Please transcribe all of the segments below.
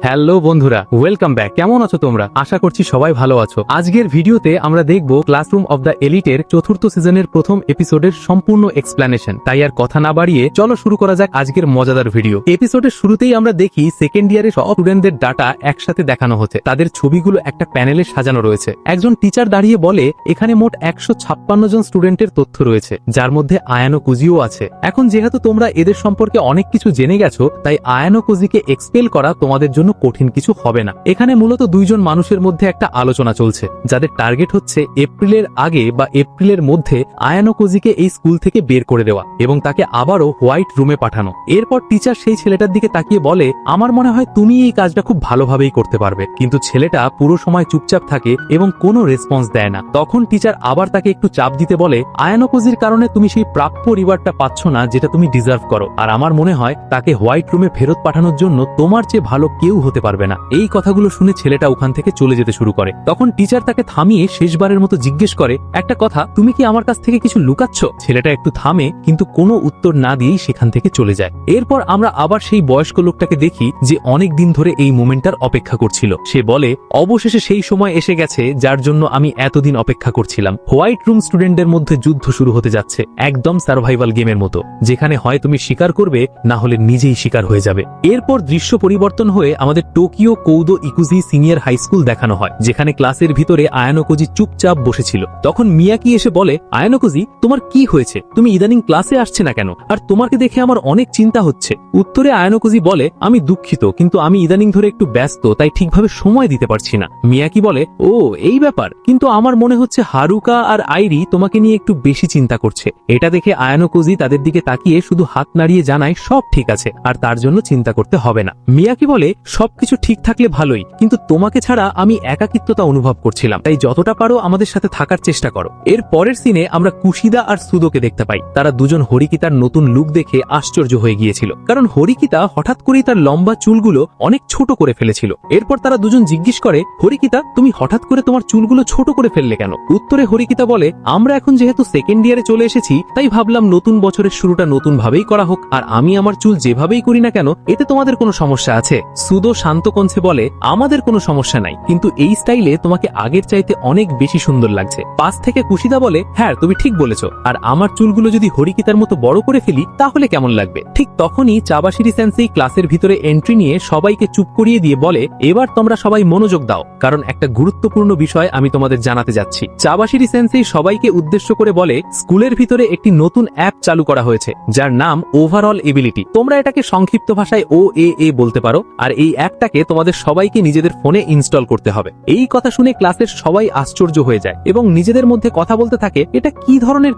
Hello বন্ধুরা, welcome back. কেমন আছো তোমরা? আশা করছি সবাই ভালো আছো। আজকের ভিডিওতে আমরা দেখব ক্লাসরুম অফ দ্য এলিটের চতুর্থ সিজনের প্রথম এপিসোডের সম্পূর্ণ এক্সপ্লেনেশন। তাই আর কথা না বাড়িয়ে চলো শুরু করা যাক আজকের মজাদার ভিডিও। এপিসোডের শুরুতেই আমরা দেখি সেকেন্ড ইয়ারের সব স্টুডেন্টদের ডাটা একসাথে দেখানো হচ্ছে। তাদের ছবিগুলো একটা প্যানেলে সাজানো রয়েছে। একজন টিচার দাঁড়িয়ে বলে, এখানে মোট 156 জন স্টুডেন্টের তথ্য রয়েছে, যার মধ্যে আয়ানো কুজিও আছে। এখন যেহেতু তোমরা এদের সম্পর্কে অনেক কিছু জেনে গেছো, তাই আয়ানো কুজিকে এক্সপেল করা তোমাদের জন্য কঠিন কিছু হবে না। এখানে মূলত দুইজন মানুষের মধ্যে একটা আলোচনা চলছে, যাদের টার্গেট হচ্ছে এপ্রিলের আগে বা এপ্রিলের মধ্যে আয়ানো কুজিকে এই স্কুল থেকে বের করে দেওয়া এবং তাকে আবারও হোয়াইট রুমে পাঠানো। এরপর টিচার সেই ছেলেটার দিকে তাকিয়ে বলে, আমার মনে হয় তুমি এই কাজটা খুব ভালোভাবেই করতে পারবে। কিন্তু ছেলেটা পুরো সময় চুপচাপ থাকে এবং কোনো রেসপন্স দেয় না। তখন টিচার আবার তাকে একটু চাপ দিতে বলে, আয়ানো কুজির কারণে তুমি সেই প্রাপ্য রিওয়ার্ডটা পাচ্ছ না যেটা তুমি ডিজার্ভ করো, আর আমার মনে হয় তাকে হোয়াইট রুমে ফেরত পাঠানোর জন্য তোমার চেয়ে ভালো কেউ হতে পারবে না। এই কথাগুলো শুনে ছেলেটা ওখান থেকে চলে যেতে শুরু করে। তখন টিচার তাকে থামিয়ে শেষবারের মতো জিজ্ঞেস করে, একটা কথা, তুমি কি আমার কাছ থেকে কিছু লুকাচ্ছ? ছেলেটা একটু থামে, কিন্তু কোনো উত্তর না দিয়েই সেখান থেকে চলে যায়। এরপর আমরা আবার সেই বয়স্ক লোকটাকে দেখি যে অনেক দিন ধরে এই মোমেন্টটার অপেক্ষা করছিল। সে বলে, অবশেষে সেই সময় এসে গেছে যার জন্য আমি এতদিন অপেক্ষা করছিলাম। হোয়াইট রুম স্টুডেন্টদের মধ্যে যুদ্ধ শুরু হতে যাচ্ছে, একদম সার্ভাইভাল গেমের মতো, যেখানে হয় তুমি শিকার করবে, না হলে নিজেই শিকার হয়ে যাবে। এরপর দৃশ্য পরিবর্তন হয়ে আমাদের টোকিও কৌদো ইকুজি সিনিয়র হাই স্কুল দেখানো হয়, যেখানে ক্লাসের ভিতরে আয়ানো কুজি চুপচাপ বসেছিল। তখন মিয়াকি এসে বলে, আয়ানো কুজি, তোমার কি হয়েছে? তুমি ইদানিং ক্লাসে আসছে না কেন? আর তোমাকে দেখে আমার অনেক চিন্তা হচ্ছে। উত্তরে আয়ানো কুজি বলে, আমি দুঃখিত, কিন্তু আমি ইদানিং ধরে একটু ব্যস্ত, তাই ঠিকভাবে সময় দিতে পারছি না। মিয়াকি বলে, ও এই ব্যাপার, কিন্তু আমার মনে হচ্ছে হারুকা আর আইরি তোমাকে নিয়ে একটু বেশি চিন্তা করছে। এটা দেখে আয়ানো কুজি তাদের দিকে তাকিয়ে শুধু হাত নাড়িয়ে জানায় সব ঠিক আছে, আর তার জন্য চিন্তা করতে হবে না। মিয়াকি বলে, সবকিছু ঠিক থাকলে ভালোই, কিন্তু তোমাকে ছাড়া আমি একাকিত্বতা অনুভব করছিলাম, তাই যতটা পারো আমাদের সাথে থাকার চেষ্টা করো। এর পরের সিনে আমরা কুশিদা আর সুদোকে দেখতে পাই। তারা দুজন হরিকিতার নতুন লুক দেখে আশ্চর্য হয়ে গিয়েছিল, কারণ হরিকিতা হঠাৎ করেই তার লম্বা চুলগুলো অনেক ছোট করে ফেলেছিল। এরপর তারা দুজন জিজ্ঞেস করে, হরিকিতা, তুমি হঠাৎ করে তোমার চুলগুলো ছোট করে ফেললে কেন? উত্তরে হরিকিতা বলে, আমরা এখন যেহেতু সেকেন্ড ইয়ারে চলে এসেছি, তাই ভাবলাম নতুন বছরের শুরুটা নতুন ভাবেই করা হোক, আর আমি আমার চুল যেভাবেই করি না কেন, এতে তোমাদের কোনো সমস্যা আছে? সুদো শান্ত কণ্ঠে বলে, আমাদের কোনো সমস্যা নাই, কিন্তু এই স্টাইলে তোমাকে আগের চাইতে অনেক বেশি সুন্দর লাগছে। পাশ থেকে কুশিদা বলে, হ্যাঁ তুমি ঠিক বলেছ, আর আমার চুলগুলো যদি হরিকিতার মতো বড় করে ফেলি তাহলে কেমন লাগবে? ঠিক তখনই চাবাশিরি সেন্সেই ক্লাসের ভিতরে এন্ট্রি নিয়ে সবাইকে চুপ করিয়ে দিয়ে বলে, এবার তোমরা সবাই মনোযোগ দাও, কারণ একটা গুরুত্বপূর্ণ বিষয় আমি তোমাদের জানাতে যাচ্ছি। চাবাশিরি সেন্সেই সবাইকে উদ্দেশ্য করে বলে, স্কুলের ভিতরে একটি নতুন অ্যাপ চালু করা হয়েছে, যার নাম ওভারঅল এবিলিটি। তোমরা এটাকে সংক্ষিপ্ত ভাষায় OAA বলতে পারো, আর এই অ্যাপটাকে তোমাদের সবাইকে নিজেদের ফোনে ইনস্টল করতে হবে। এই কথা শুনে ক্লাসের সবাই আশ্চর্য হয়ে যায় এবং নিজেদের মধ্যে কথা বলতে থাকে, এটা কি ধরনের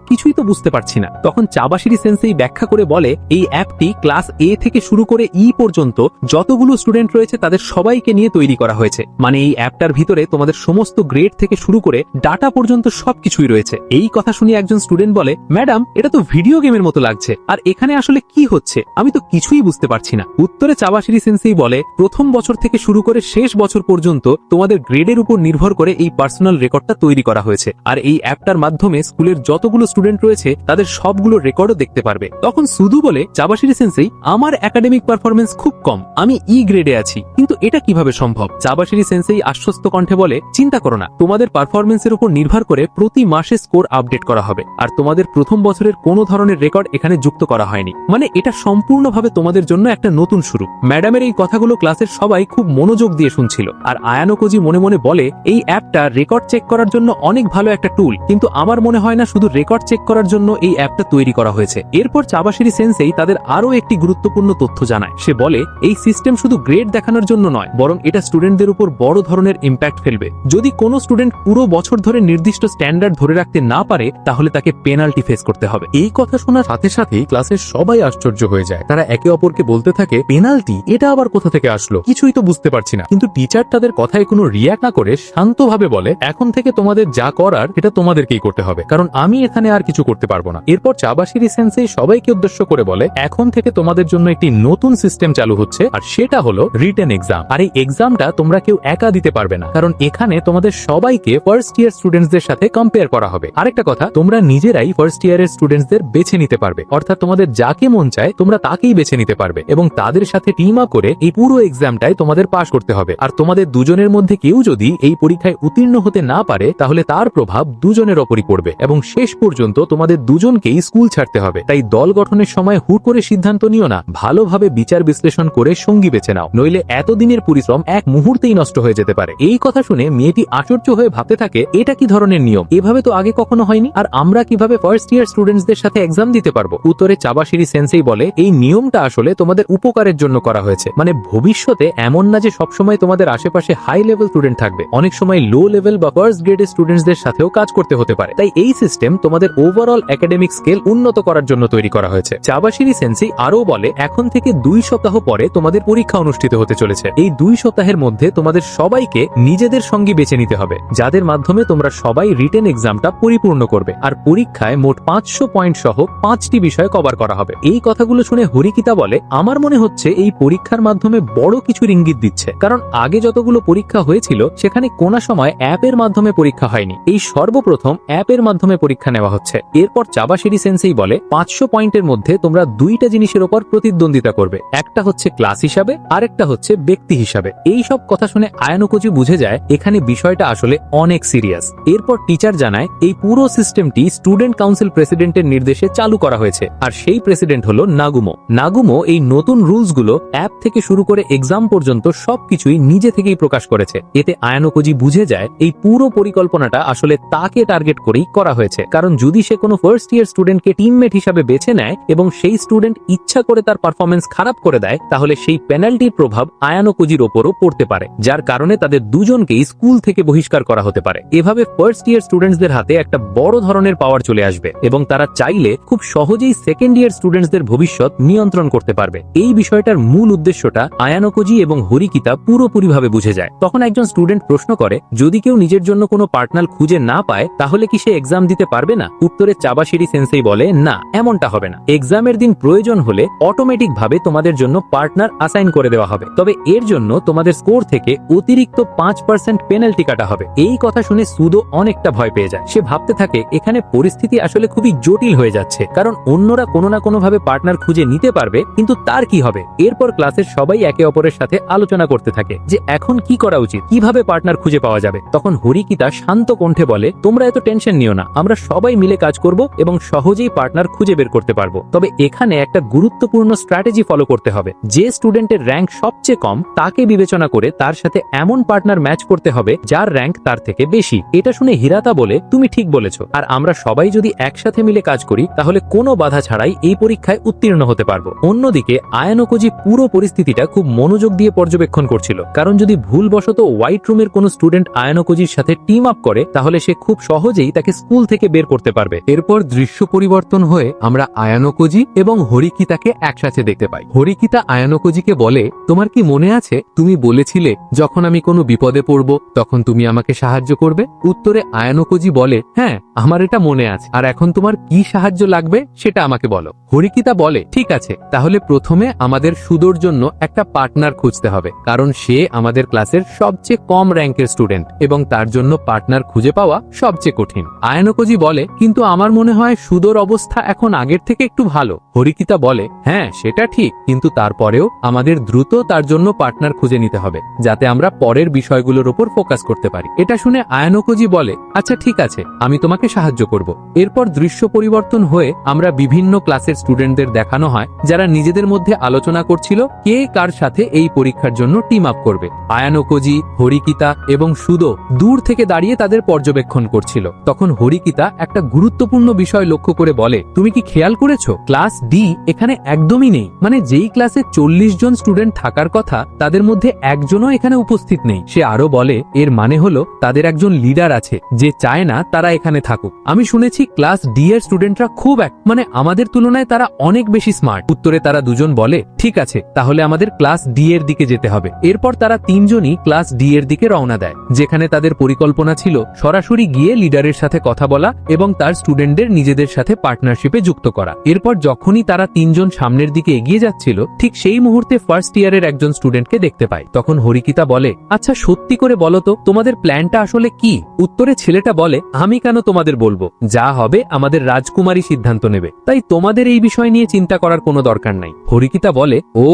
কিছুই তো বুঝতে পারছি না। তখন চাবাশিরি সেন্সেই ব্যাখ্যা করে বলে, এই অ্যাপটি ক্লাস A থেকে শুরু করে E পর্যন্ত যতগুলো স্টুডেন্ট রয়েছে তাদের সবাইকে নিয়ে তৈরি করা হয়েছে। মানে এই অ্যাপটার ভিতরে তোমাদের সমস্ত গ্রেড থেকে শুরু করে ডাটা পর্যন্ত সবকিছুই রয়েছে। এই কথা শুনে একজন স্টুডেন্ট বলে, ম্যাডাম, এটা তো ভিডিও গেমের মতো লাগছে, আর এখানে আসলে কি হচ্ছে আমি তো কিছুই বুঝতে পারছি না। উত্তরে চাবাশিরি সেন্সেই বলে, প্রথম বছর থেকে শুরু করে শেষ বছর পর্যন্ত তোমাদের গ্রেডের উপর নির্ভর করে এই পার্সোনাল রেকর্ডটা তৈরি করা হয়েছে, আর এই অ্যাপটার মাধ্যমে স্কুলের যতগুলো স্টুডেন্ট রয়েছে তাদের সবগুলো রেকর্ডও দেখতে পারবে। তখন সুদু বলে, চাবাশিরি সেন্সেই, আমার একাডেমিক পারফরমেন্স খুব কম, আমি E গ্রেডে আছি, কিন্তু এটা কিভাবে সম্ভব? চাবাশিরি সেন্সেই আশ্বস্ত কণ্ঠে বলে, চিন্তা করো না, তোমাদের পারফরমেন্সের উপর নির্ভর করে প্রতি মাসে স্কোর আপডেট করা হবে, আর তোমাদের প্রথম বছরের কোনো ধরনের রেকর্ড এখানে যুক্ত করা হয়নি। মানে এটা সম্পূর্ণভাবে তোমাদের জন্য একটা নতুন শুরু। ম্যাডামের এই কথাগুলো ক্লাসের সবাই খুব মনোযোগ দিয়ে শুনছিল, আর আয়ানো কুজি মনে মনে বলে, এই অ্যাপটা রেকর্ড চেক করার জন্য অনেক ভালো একটা টুল, কিন্তু আমার মনে হয় না শুধু রেকর্ড চেক করার জন্য এই অ্যাপটা তৈরি করা হয়েছে। এরপর চাবাশিরি সেন্সেই তাদের আরো একটি গুরুত্বপূর্ণ তথ্য জানায়। সে বলে, এই সিস্টেম শুধু গ্রেড দেখানোর জন্য নয়, বরং এটা স্টুডেন্টদের উপর বড় ধরনের ইম্প্যাক্ট ফেলবে। যদি কোনো স্টুডেন্ট পুরো বছর ধরে নির্দিষ্ট স্ট্যান্ডার্ড ধরে রাখতে না পারে, তাহলে তাকে পেনাল্টি ফেস করতে হবে। এই কথা শোনার সাথে সাথেই ক্লাসের সবাই আশ্চর্য হয়ে যায়। তারা একে অপরকে বলতে থাকে, পেনাল্টি, এটা আবার কোথা থেকে আসলো? কিছুই তো বুঝতে পারছি না। কিন্তু টিচার তাদের কথায় কোনো রিয়াক্ট না করে শান্তভাবে বলে, এখন থেকে তোমাদের যা করার এটা তোমাদেরকেই করতে হবে, কারণ আমি এখানে আর কিছু করতে পারবো না। এরপর চাবাশিরি সেন্সেই সবাইকে উদ্দেশ্য করে বলে, এখন থেকে তোমাদের জন্য একটি নতুন সিস্টেম চালু হচ্ছে, আর সেটা হলো রিটেন এক্সাম। আর এই এক্সামটা তোমরা কেউ একা দিতে পারবে না, কারণ এখানে তোমাদের সবাইকে ফার্স্ট ইয়ার স্টুডেন্টসদের সাথে কম্পেয়ার করা হবে। আরেকটা কথা, তোমরা নিজেরাই ফার্স্ট ইয়ারের স্টুডেন্টসদের বেছে নিতে পারবে, অর্থাৎ তোমাদের যাকে মন চায় তোমরা তাকেই বেছে নিতে পারবে এবং তাদের সাথে টিম আপ করে এই পুরো এক্সামটাই তোমাদের পাশ করতে হবে। আর তোমাদের দুজনের মধ্যে কেউ যদি এই পরীক্ষায় উত্তীর্ণ হতে না পারে তাহলে তার প্রভাব দুজনের ওপরই পড়বে এবং শেষ পর্যন্ত তোমাদের দুজনকেই স্কুল ছাড়তে হবে। তাই দল গঠনের সময় হুট করে সিদ্ধান্ত নিও না, ভালোভাবে বিচার বিশ্লেষণ করে সঙ্গী বেছে নাও, নইলে এতদিনের পরিশ্রম এক মুহূর্তেই নষ্ট হয়ে যেতে পারে। এই কথা শুনে মেয়েটি আশ্চর্য হয়ে ভাবতে থাকে, এটা কি ধরনের নিয়ম, এভাবে তো আগে কখনো হয়নি, আর আমরা কিভাবে ফার্স্ট ইয়ার স্টুডেন্টসদের সাথে এক্সাম দিতে পারবো? উত্তরে চাবাশিরি সেন্সেই বলে, এই নিয়মটা আসলে তোমাদের উপকারের জন্য করা হয়েছে। মানে ভবিষ্যতে এমন না যে সবসময় তোমাদের আশেপাশে হাই লেভেল স্টুডেন্ট থাকবে, অনেক সময় লো লেভেল বা ফার্স্ট গ্রেডের স্টুডেন্টসদের সাথেও কাজ করতে হতে পারে। তাই এই সিস্টেম তোমাদের ওভারঅল একাডেমিক স্কেল উন্নত করার জন্য তৈরি করা হয়েছে। চাবাশিরি সেন্সেই আরও বলে, এখন থেকে 2 সপ্তাহ পরে তোমাদের পরীক্ষা অনুষ্ঠিত হতে চলেছে। এই 2 সপ্তাহের মধ্যে তোমাদের সবাইকে নিজেদের সঙ্গী বেছে নিতে হবে, যাদের মাধ্যমে তোমরা সবাই রিটেন এক্সামটা পরিপূর্ণ করবে। আর পরীক্ষায় মোট 500 পয়েন্ট সহ 5টি বিষয় কভার করা হবে। এই কথাগুলো শুনে হরিকিতা বলে, আমার মনে হচ্ছে এই পরীক্ষার মাধ্যমে বড় কিছুর ইঙ্গিত দিচ্ছে, কারণ আগে যতগুলো পরীক্ষা হয়েছিল সেখানে কোনো সময় অ্যাপের মাধ্যমে পরীক্ষা হয়নি, এই সর্বপ্রথম অ্যাপের মাধ্যমে পরীক্ষা নেওয়া হচ্ছে। এরপর চাবাশিরি সেন্সেই বলে, 500 পয়েন্টের মধ্যে তোমরা 2টা জিনিসের উপর প্রতিদ্বন্দ্বিতা করবে, একটা হচ্ছে ক্লাস হিসাবে, আরেকটা হচ্ছে ব্যক্তি হিসাবে। এই সব কথা শুনে আয়ানোকোজি বুঝে যায় এখানে বিষয়টা আসলে অনেক সিরিয়াস। এরপর টিচার জানায়, এই পুরো সিস্টেমটি স্টুডেন্ট কাউন্সিল প্রেসিডেন্টের নির্দেশে চালু করা হয়েছে, আর সেই প্রেসিডেন্ট হলো নাগুমো। নাগুমো এই নতুন রুলসগুলো অ্যাপ থেকে শুরু করে এক্সাম পর্যন্ত সবকিছুই নিজে থেকেই প্রকাশ করেছে। এতে আয়ানোকোজি বুঝে যায় এই পুরো পরিকল্পনাটা আসলে তাকে টার্গেট করেই করা হয়েছে, কারণ যদি সে কোনো ফার্স্ট ইয়ার স্টুডেন্টকে টিমমেট হিসাবে বেছে নেয় এবং সেই স্টুডেন্ট ইচ্ছা করে তার পারফরমেন্স খারাপ করে দেয়, তাহলে সেই পেনাল্টির প্রভাব আয়ানোকোজির ওপরও পড়তে পারে, যার কারণে তাদের দুজনকেই স্কুল থেকে বহিষ্কার করা হতে পারে। এভাবে ফার্স্ট ইয়ার স্টুডেন্টসদের হাতে একটা বড় ধরনের পাওয়ার চলে আসবে এবং তারা চাইলে খুব সহজেই সেকেন্ড ইয়ার স্টুডেন্টসদের ভবিষ্যৎ নিয়ন্ত্রণ করতে পারবে। এই বিষয়টার মূল উদ্দেশ্যটা আয়ানোকোজি এবং হরিকিতা পুরোপুরিভাবে বুঝে যায়। তখন একজন স্টুডেন্ট প্রশ্ন করে, যদি কেউ নিজের জন্য কোনো পার্টনার খুঁজে না পায় তাহলে কি সে এক্সাম দিতে পারবে না? উত্তরে চাবাশিরি সেন্সেই বলে, না, এমনটা হবে না। এক্সামের দিন প্রয়োজন হলে অটোমেটিক ভাবে তোমাদের জন্য পার্টনার অ্যাসাইন করে দেওয়া হবে, তবে এর জন্য তোমাদের স্কোর থেকে অতিরিক্ত 5% পেনাল্টি কাটা হবে। এই কথা শুনে সুদো অনেকটা ভয় পেয়ে যায়। সে ভাবতে থাকে এখানে পরিস্থিতি আসলে খুবই জটিল হয়ে যাচ্ছে, কারণ অন্যরা কোনো না কোনো ভাবে পার্টনার খুঁজে নিতে পারবে, কিন্তু তার কি হবে? এরপর ক্লাসের সবাই একে অপরের সাথে আলোচনা করতে থাকে যে এখন কি করা উচিত, কিভাবে পার্টনার খুঁজে পাওয়া যাবে। তখন হরিকিতা শান্ত কণ্ঠে বলে, তোমরা এত টেনশন নিও না, আমরা সবাই মিলে কাজ করব এবং সহজেই পার্টনার খুঁজে বের করতে পারবো। তবে এখানে একটা গুরুত্বপূর্ণ স্ট্র্যাটেজি ফলো করতে হবে। যে স্টুডেন্টের র্যাঙ্ক সবচেয়ে কম তাকে বিবেচনা করে তার সাথে এমন পার্টনার ম্যাচ করতে হবে যার র্যাঙ্ক তার থেকে বেশি। এটা শুনে হিরাতা বলে, তুমি ঠিক বলেছো, আর আমরা সবাই যদি একসাথে মিলে কাজ করি তাহলে কোনো বাধা ছাড়াই এই পরীক্ষায় উত্তীর্ণ হতে পারবো। অন্যদিকে আয়ানোকোজি পুরো পরিস্থিতিটা খুব মনোযোগ দিয়ে পর্যবেক্ষণ করছিল, কারণ যদি ভুলবশত হোয়াইট রুমের কোনো স্টুডেন্ট আয়ানোকোজির সাথে টিম আপ করে তাহলে সে খুব সহজেই তাকে স্কুল থেকে বের করতে পারবে। এরপর দৃশ্য পরিবর্তন হয়ে আমরা আয়ানোকোজি এবং হরিকিতাকে একসাথে দেখতে পাই। হরিকিতা আয়ানোকোজিকে বলে, তোমার কি মনে আছে তুমি বলেছিলে যখন আমি কোনো বিপদে পড়ব তখন তুমি আমাকে সাহায্য করবে? উত্তরে আয়ানোকোজি বলে, হ্যাঁ, আমার এটা মনে আছে, আর এখন তোমার কি সাহায্য লাগবে সেটা আমাকে বলো। হরিকিতা বলে, ঠিক আছে, তাহলে প্রথমে আমাদের সুদোর জন্য একটা পার্টনার খুঁজতে হবে, কারণ সে আমাদের ক্লাসের সবচেয়ে কম র্যাঙ্কের স্টুডেন্ট এবং তার জন্য পার্টনার খুঁজে পাওয়া সবচেয়ে কঠিন। আয়ানোকোজি বলে, কিন্তু আমার মনে হয় সুদোর অবস্থা এখন আগের থেকে একটু ভালো। হরিকিতা বলে, হ্যাঁ সেটা ঠিক, কিন্তু তারপরেও আমাদের দ্রুত তার জন্য পার্টনার খুঁজে নিতে হবে যাতে আমরা পরের বিষয়গুলোর উপর ফোকাস করতে পারি। এটা শুনে আয়ানোকোজি বলে, আচ্ছা ঠিক আছে, আমি তোমাকে সাহায্য করব। এরপর দৃশ্য পরিবর্তন হয়ে আমরা বিভিন্ন ক্লাসের স্টুডেন্টদের দেখানো হয় যারা নিজেদের মধ্যে আলোচনা করছিল কে কার সাথে এই পরীক্ষার জন্য টিম আপ করবে। আয়ানোকোজি, হরিকিতা এবং সুদো দূর থেকে দাঁড়িয়ে তাদের পর্যবেক্ষণ করছিল। তখন হরিকিতা একটা গুরুত্বপূর্ণ বিষয় লক্ষ্য করে বলে, তুমি কি খেয়াল করেছো ক্লাস ডি এখানে একদমই নেই? মানে যেই ক্লাসে 40 জন স্টুডেন্ট থাকার কথা তাদের মধ্যে একজনও এখানে উপস্থিত নেই। সে আরো বলে, এর মানে হলো তাদের একজন লিডার আছে যে চায় না তারা এখানে থাকুক। আমি শুনেছি ক্লাস ডি এর স্টুডেন্টরা খুব মানে আমাদের তুলনায় তারা অনেক বেশি স্মার্ট। উত্তরে তারা দুজন বলে, ঠিক আছে, তাহলে আমাদের ক্লাস ডি এর দিকে যেতে হবে। এরপর তারা তিনজনই ক্লাস ডি এর দিকে রওনা দেয়, যেখানে তাদের পরিকল্পনা ছিল সরাসরি গিয়ে লিডারের সাথে কথা বলা এবং তার স্টুডেন্টদের নিজেদের সাথে পার্টনারশিপে যুক্ত করা। এরপর যখনই তারা তিনজন সামনের দিকে এগিয়ে যাচ্ছিল ঠিক সেই মুহূর্তে ফার্স্ট ইয়ারের একজন স্টুডেন্টকে দেখতে পায়। তখন হরিকিতা বলে, আচ্ছা সত্যি করে বলো তো তোমাদের প্ল্যানটা আসলে কি? উত্তরে ছেলেটা বলে, আমি কেন তোমাদের তোমাদের বলবো, যা হবে আমাদের রাজকুমারী সিদ্ধান্ত নেবে, তাই তোমাদের এই বিষয় নিয়ে চিন্তা করার কোনো দরকার নাই। হরিকিতা বলে, ও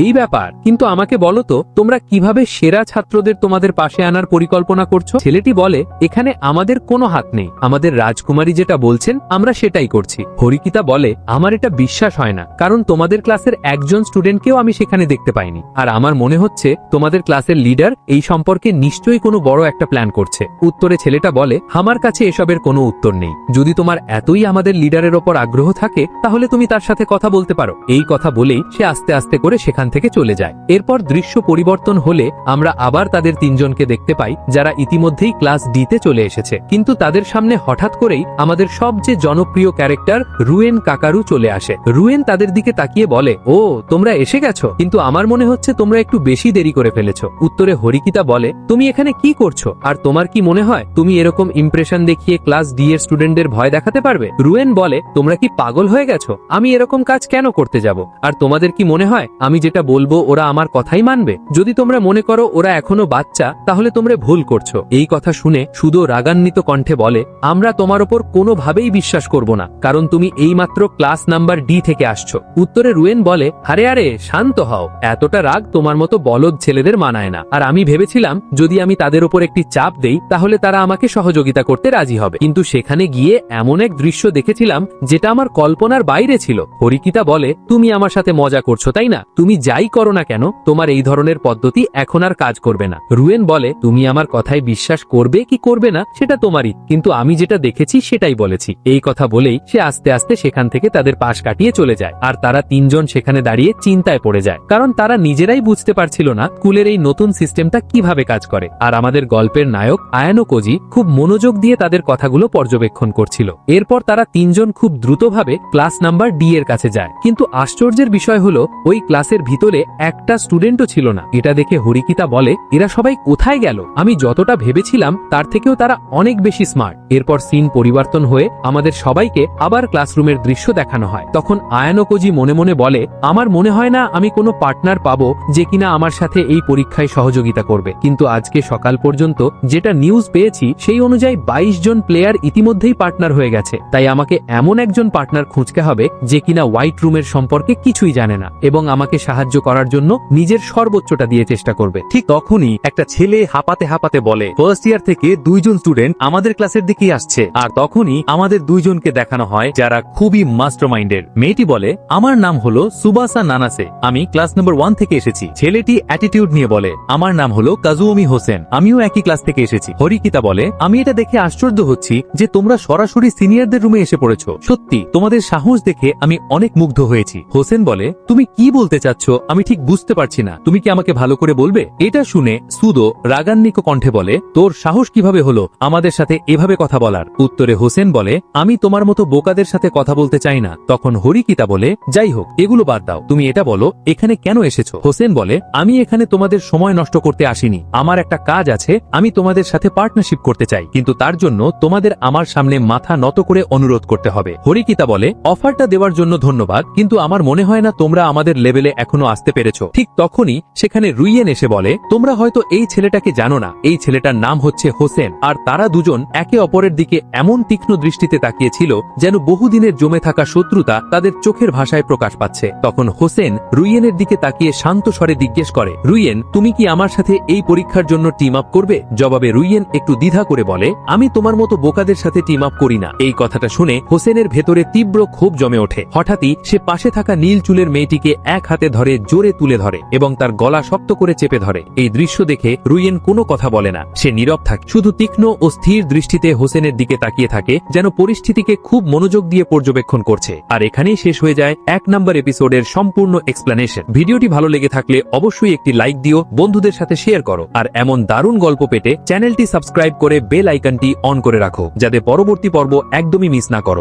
এই ব্যাপার, কিন্তু আমাকে বলো তো তোমরা কিভাবে সেরা ছাত্রদের তোমাদের পাশে আনার পরিকল্পনা করছো? ছেলেটি বলে, এখানে আমাদের কোনো হাত নেই, আমাদের রাজকুমারী যেটা বলছেন আমরা সেটাই করছি। হরিকিতা বলে, আমার এটা বিশ্বাস হয় না, কারণ তোমাদের ক্লাসের একজন স্টুডেন্টকেও আমি সেখানে দেখতে পাইনি, আর আমার মনে হচ্ছে তোমাদের ক্লাসের লিডার এই সম্পর্কে নিশ্চয়ই কোনো বড় একটা প্ল্যান করছে। উত্তরে ছেলেটা বলে, আমার কাছে এসবের কোনো উত্তর নেই, যদি তোমার এতই আমাদের লিডারের ওপর আগ্রহ থাকে তাহলে তুমি তার সাথে কথা বলতে পারো। এই কথা বলেই সে আস্তে আস্তে করে সেখান থেকে চলে যায়। এরপর দৃশ্য পরিবর্তন হলে আমরা আবার তাদের তিনজনকে দেখতে পাই যারা ইতিমধ্যেই ক্লাস ডি তে চলে এসেছে, কিন্তু তাদের সামনে হঠাৎ করেই আমাদের সবচেয়ে জনপ্রিয় ক্যারেক্টার রুয়েন কাকারু চলে আসে। রুয়েন তাদের দিকে তাকিয়ে বলে, ও তোমরা এসে গেছো, কিন্তু আমার মনে হচ্ছে তোমরা একটু বেশি দেরি করে ফেলেছো। উত্তরে হরিকিতা বলে, তুমি এখানে কি করছো, আর তোমার কি মনে হয় তুমি এরকম ইমপ্রেশন দেখিয়ে ক্লাস ডি এর স্টুডেন্টদের ভয় দেখাতে পারবে? রুয়েন বলে, তোমরা কি পাগল হয়ে গেছো? আমি এরকম কাজ কেন করতে যাব? আর তোমাদের কি মনে হয় আমি যেটা বলবো ওরা আমার কথাই মানবে? যদি তোমরা মনে করো ওরা এখনো বাচ্চা তাহলে তোমরা ভুল করছো। এই কথা শুনে সুদো রাগান্বিত কণ্ঠে বলে, আমরা তোমার ওপর কোনোভাবেই বিশ্বাস করব না, কারণ তুমি এইমাত্র ক্লাস নাম্বার ডি থেকে আসছো। উত্তরে রুয়েন বলে, আরে আরে শান্ত হও, এতটা রাগ তোমার মতো বলদ ছেলেদের মানায় না। আর আমি ভেবেছিলাম যদি আমি তাদের উপর একটি চাপ দেই তাহলে তারা আমাকে সহযোগিতা করতে রাজি হবে, কিন্তু সেখানে গিয়ে এমন এক দৃশ্য দেখেছিলাম যেটা আমার কল্পনার বাইরে ছিল। হরিকিতা বলে, তুমি আমার সাথে মজা করছো তাই না? তুমি যাই করো না কেন তোমার এই ধরনের পদ্ধতি এখন আর কাজ করবে না। রুয়েন বলে, তুমি আমার কথায় বিশ্বাস করবে কি করবে না সেটা তোমারই, কিন্তু আমি যেটা দেখেছি সেটাই বলেছি। এই কথা বলেই সে আস্তে আস্তে সেখান থেকে তাদের পাশ কাটিয়ে চলে যায়, আর তারা তিনজন সেখানে দাঁড়িয়ে চিন্তায় পড়ে যায়, কারণ তারা নিজেরাই বুঝতে পারছিল না স্কুলের এই নতুন সিস্টেমটা কিভাবে কাজ করে। আর আমাদের গল্পের নায়ক আয়ানো কোজি খুব মনোযোগ দিয়ে তাদের কথাগুলো পর্যবেক্ষণ করছিল। এরপর তারা তিনজন খুব দ্রুতভাবে ক্লাস নাম্বার ডি এর কাছে যায়, কিন্তু আশ্চর্যের বিষয় হলো ওই ক্লাসের ভিতরে একটা স্টুডেন্টও ছিল না। এটা দেখে হরিকিতা বলে, এরা সবাই কোথায় গেল? আমি যতটা ভেবেছিলাম তার থেকেও তারা অনেক বেশি স্মার্ট। এরপর সিন পরিবর্তন হয়ে আমাদের সবাইকে আবার ক্লাসরুমের দৃশ্য দেখানো হয়। তখন আয়ানো কোজি মনে মনে বলে, আমার মনে হয় না আমি কোনো পার্টনার পাবো যে কিনা আমার সাথে এই পরীক্ষায় সহযোগিতা করবে, কিন্তু আজকে সকাল পর্যন্ত যেটা নিউজ পেয়েছি সেই অনুযায়ী 22 জন প্লেয়ার ইতিমধ্যেই পার্টনার হয়ে গেছে, তাই আমাকে এমন একজন পার্টনার খুঁজতে হবে যে কিনা হোয়াইট রুমের সম্পর্কে কিছুই জানে না এবং আমাকে সাহায্য করার জন্য নিজের সর্বোচ্চটা দিয়ে চেষ্টা করবে। ঠিক তখনই একটা ছেলে হাঁপাতে হাঁপাতে বলে, ফার্স্ট ইয়ার থেকে 2 জন স্টুডেন্ট আমাদের ক্লাসের দিকেই আসছে। আর তখনই আমাদের 2 জনকে দেখানো হয় যারা খুবই মাস্টারমাইন্ডের। মেয়েটি বলে, আমার নাম হলো সুবাসা নানাসে, আমি ক্লাস নাম্বার 1 থেকে এসেছি। ছেলেটি অ্যাটিটিউড নিয়ে বলে, আমার নাম হলো কাজুওমি হোসেন, আমিও একই ক্লাস থেকে এসেছি। হরিকিতা বলে, আমি এটা দেখে আশ্চর্য হচ্ছি যে তোমরা সরাসরি সিনিয়রদের রুমে এসে পড়েছো, সত্যি তোমাদের সাহস দেখে আমি অনেক মুগ্ধ হয়েছি। হোসেন বলে, তুমি কি বলতে চাচ্ছ আমি ঠিক বুঝতে পারছি না, তুমি কি আমাকে ভালো করে বলবে? এটা শুনে সুদো রাগান্বিত কণ্ঠে বলে, তোর সাহস কিভাবে হলো আমাদের সাথে এভাবে কথা বলার? উত্তরে হোসেন বলে, আমি তোমার মতো বোকাদের সাথে কথা বলতে চাই না। তখন হরিকিতা বলে, যাই হোক এগুলো বাদ দাও, তুমি এটা বলো এখানে কেন এসেছো? হোসেন বলে, আমি এখানে তোমাদের সময় নষ্ট করতে আসিনি, আমার একটা কাজ আছে, আমি তোমাদের সাথে পার্টনারশিপ করতে চাই, কিন্তু তার জন্য তোমাদের আমার সামনে মাথা নত করে অনুরোধ করতে হবে। হরিকিতা বলে, অফারটা দেওয়ার জন্য ধন্যবাদ, কিন্তু আমার মনে হয় না তোমরা আমাদের লেভেলে এখনো আসতে পেরেছো। ঠিক তখনই সেখানে রুইয়েন এসে বলে, তোমরা হয়তো এই ছেলেটাকে জানো না, এই ছেলেটার নাম হচ্ছে হোসেন। আর তারা দুজন একে অপরের দিকে এমন তীক্ষ্ণ দৃষ্টিতে তাকিয়েছিল যেন বহুদিনের জমে থাকা শত্রুতা তাদের চোখের ভাষায় প্রকাশ পাচ্ছে। তখন হোসেন রুইয়েনের দিকে তাকিয়ে শান্ত স্বরে জিজ্ঞেস করে, রুইয়েন তুমি কি আমার সাথে এই পরীক্ষার জন্য টিম আপ করবে? জবাবে রুইয়েন একটু দ্বিধা করে বলে, আমি তোমার মতো বোকাদের সাথে টিম আপ করি না। এই কথাটা শুনে হোসেনের ভেতরে তীব্র ক্ষোভ জমে ওঠে। হঠাৎই সে পাশে থাকা নীল চুলের মেয়েটিকে এক হাতে ধরে জোরে তুলে ধরে এবং তার গলা শক্ত করে চেপে ধরে। এই দৃশ্য দেখে রুইয়েন কোনো কথা বলে না, সে নীরব থাকে, শুধু তীক্ষ্ণ ও স্থির দৃষ্টিতে হোসেনের দিকে তাকিয়ে থাকে, যেন পরিস্থিতিকে খুব মনোযোগ দিয়ে পর্যবেক্ষণ করছে। আর এখানেই শেষ হয়ে যায় 1 নম্বর এপিসোডের সম্পূর্ণ এক্সপ্লেনেশন। ভিডিওটি ভালো লেগে থাকলে অবশ্যই একটি লাইক দিও, বন্ধুদের সাথে শেয়ার করো, আর এমন দারুণ গল্প পেতে চ্যানেলটি সাবস্ক্রাইব করে বেল আইকনটি অন করে রাখো, যাতে পরবর্তী পর্ব একদমই মিস না করো।